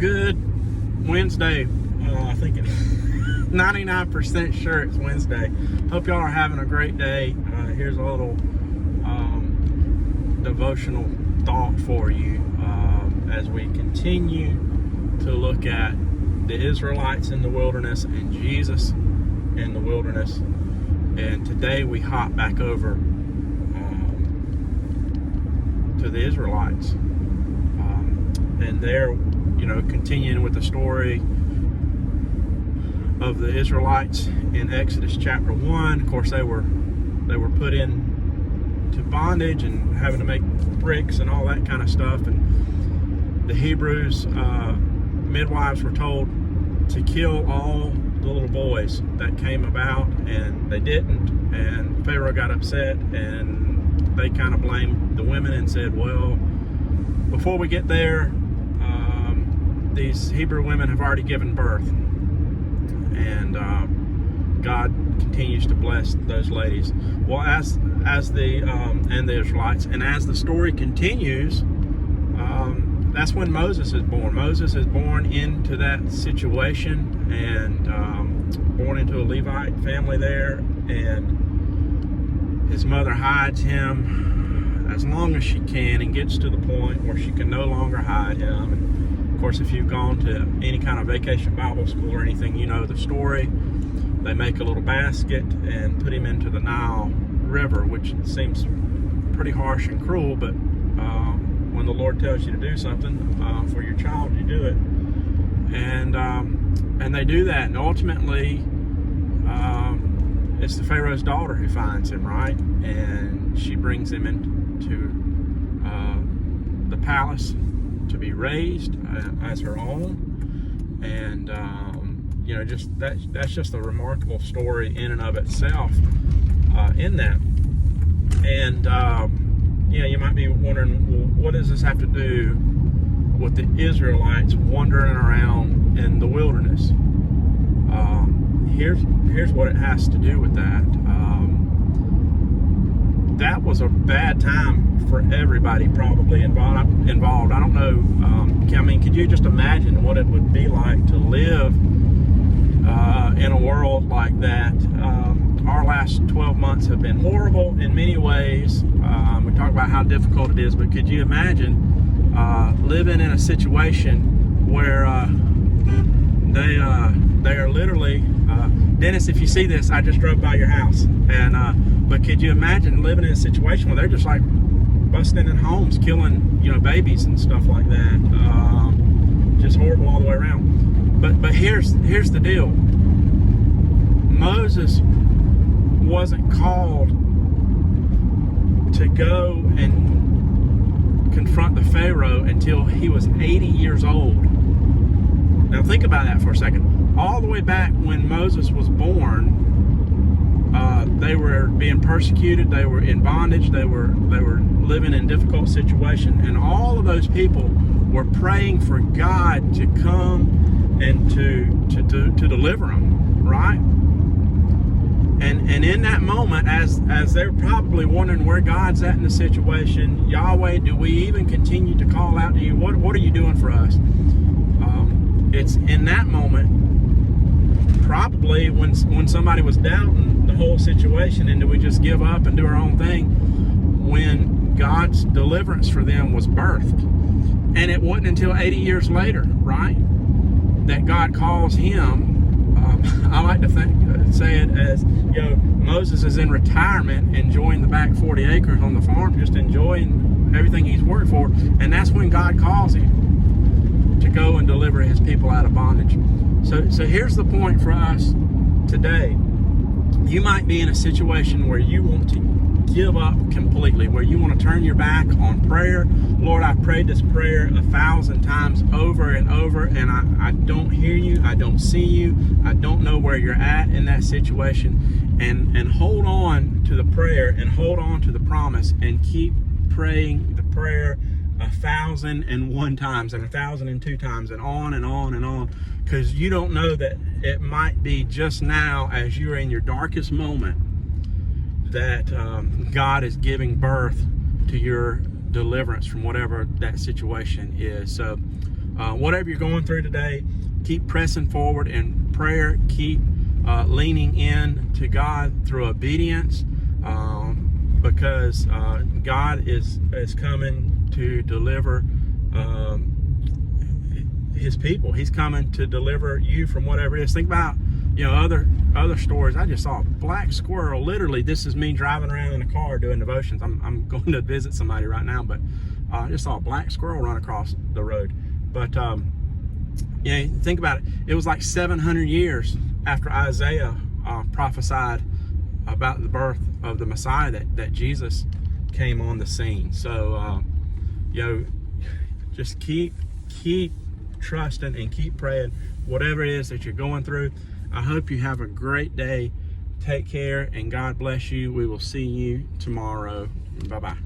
Good Wednesday. I think it's 99% sure it's Wednesday. Hope y'all are having a great day. Here's a little devotional thought for you as we continue to look at the Israelites in the wilderness and Jesus in the wilderness. And today we hop back over to the Israelites. And they're, continuing with the story of the Israelites in Exodus chapter 1. Of course, they were put into bondage and having to make bricks and all that kind of stuff. And the Hebrews midwives were told to kill all the little boys that came about, and they didn't. And Pharaoh got upset, and they kind of blamed the women and said, well, before we get there, these Hebrew women have already given birth. And God continues to bless those ladies. Well, as the and the Israelites, and as the story continues, that's when Moses is born. Moses is born into that situation, and born into a Levite family there, and his mother hides him as long as she can, and gets to the point where she can no longer hide him. And of course, if you've gone to any kind of vacation Bible school or anything, you know the story. They make a little basket and put him into the Nile River, which seems pretty harsh and cruel, but when the Lord tells you to do something for your child, you do it. And they do that, and ultimately it's the Pharaoh's daughter who finds him, right? And she brings him into the palace to be raised as her own. And that's just a remarkable story in and of itself in that. And you might be wondering, well, what does this have to do with the Israelites wandering around in the wilderness? Here's what it has to do with that. That was a bad time for everybody probably involved. I don't know. Could you just imagine what it would be like to live in a world like that? Our last 12 months have been horrible in many ways. We talk about how difficult it is, but could you imagine living in a situation where they are literally, Dennis, if you see this, I just drove by your house, and but could you imagine living in a situation where they're just like busting in homes, killing babies and stuff like that? Just horrible all the way around. But here's the deal. Moses wasn't called to go and confront the Pharaoh until he was 80 years old. Now think about that for a second. All the way back when Moses was born, they were being persecuted, they were in bondage, they were living in difficult situation, and all of those people were praying for God to come and to deliver them, right? And in that moment, as they're probably wondering where God's at in the situation, Yahweh, do we even continue to call out to you? What are you doing for us? It's in that moment, probably when somebody was doubting the whole situation, and do we just give up and do our own thing, when God's deliverance for them was birthed. And it wasn't until 80 years later, right, that God calls him. I like to say it as, Moses is in retirement, enjoying the back 40 acres on the farm, just enjoying everything he's worked for. And that's when God calls him to go and deliver his people out of bondage. So here's the point for us today. You might be in a situation where you want to give up completely, where you want to turn your back on prayer. Lord, I've prayed this prayer 1,000 times over and over, and I don't hear you, I don't see you, I don't know where you're at in that situation. And hold on to the prayer, and hold on to the promise, and keep praying the prayer 1,001 times and 1,002 times, and on and on and on, because you don't know that it might be just now, as you're in your darkest moment, that God is giving birth to your deliverance from whatever that situation is. So whatever you're going through today, keep pressing forward in prayer. Keep leaning in to God through obedience, because God is coming to deliver His people. He's coming to deliver you from whatever it is. Think about, other stories. I just saw a black squirrel. Literally, this is me driving around in a car doing devotions. I'm going to visit somebody right now, but I just saw a black squirrel run across the road. But think about it. It was like 700 years after Isaiah prophesied about the birth of the Messiah that Jesus came on the scene. So just keep trusting and keep praying, whatever it is that you're going through. I hope you have a great day. Take care, and God bless you. We will see you tomorrow. Bye-bye.